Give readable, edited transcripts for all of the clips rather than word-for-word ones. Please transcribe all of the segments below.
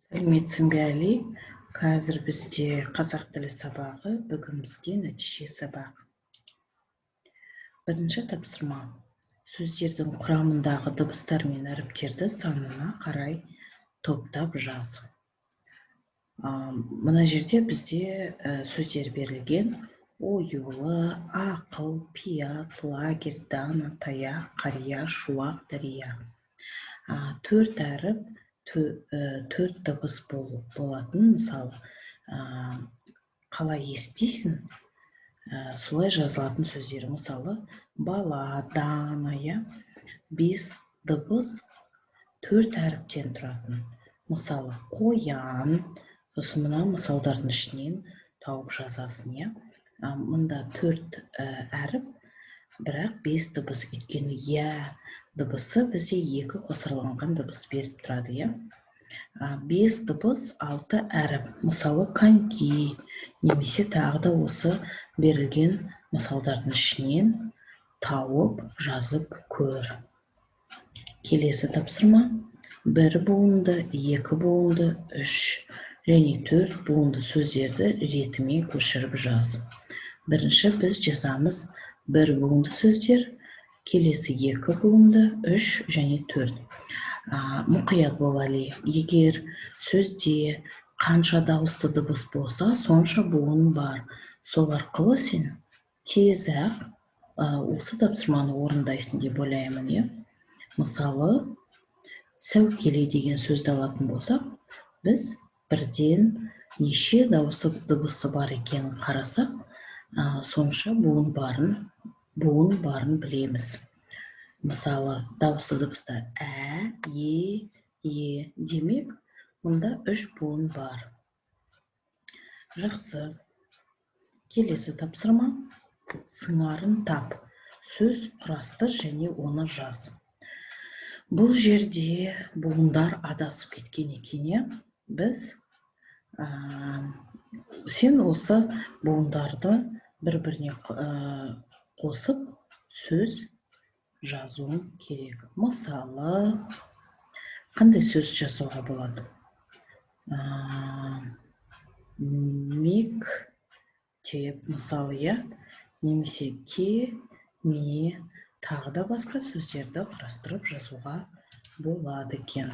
Сәлеметсің бе, Әли? Қазір бізде қазақ тілі сабағы, бүгін бізде нәтиже сабағы. Бірінші тапсырма. Сөздердің құрамындағы дыбыстар мен әріптерді санына қарай топтап жаз. Мына жерде бізде сөздер берілген: оюлы, ақыл, пияз, лагерь, дана, таяқ, қария, шуақ, дария. Төрт әріп, төрт дыбыс болатын. Мысалы, қалай естисің, солай жазылатын сөздер. Мысалы, бала, дана, бес дыбыс төрт әріптен тұратын. Мысалы, қоян. Сосын мына мысалдардың ішінен тауып жазасың. Мұнда төрт әріп, бірақ бес дыбыс, өйткені дыбысы бізде екі қосарланған дыбыс беріп тұрады. Бес дыбыс, алты әріп. Мысалы, коньки, немесе тағы да осы берілген мысалдардың ішінен тауып жазып көр. Келесі тапсырма: бір буынды, екі буынды, үш және төрт буынды сөздерді ретімен көшіріп жаз. Бірінші біз жазамыз бір буынды сөздер, келесі екі буынды, үш және төрт. Мұқият бол, Әли. Егер сөзде қанша дауысты дыбыс болса, сонша буын бар. Сол арқылы сен тез-ақ осы тапсырманы орындайсың деп ойлаймын. Мысалы, сәукеле деген сөзді алатын болсақ, біз бірден неше дыбысы бар екенін қарасақ, сонша буын барын білеміз. Мысалы, дауысты дыбыстар ә, е. Демек, мұнда үш буын бар. Жақсы. Келесі тапсырма: сыңарын тап. Сөз құрастыр және оны жаз. Бұл жерде буындар адасып кеткен екен. Сен осы буындарды бір-біріне қосып сөз жазуың керек. Мысалы, қандай сөз жазуға болады? Мектеп, мысалы, немесе ме, тағы да басқа сөздерді құрастырып жазуға болады екен.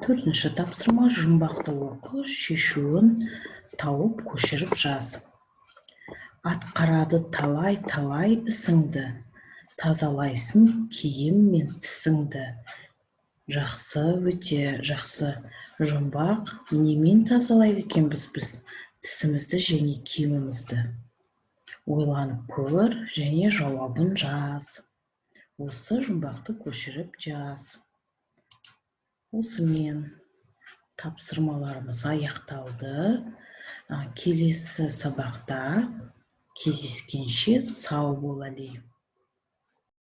Төртінші тапсырма: жұмбақты оқы, шешуін тауып көшіріп жаз. Атқарады талай ісіңді, тазалайсың киім мен тісіңді. Жақсы, өте жақсы. Жұмбақ: немен тазалайды екенбіз біз тісімізді және киімімізді? Ойланып көр және жауабын жаз. Осы жұмбақты көшіріп жаз. Осымен тапсырмаларымыз аяқталды. Келесі сабақта кездескенше сау бол, Әли.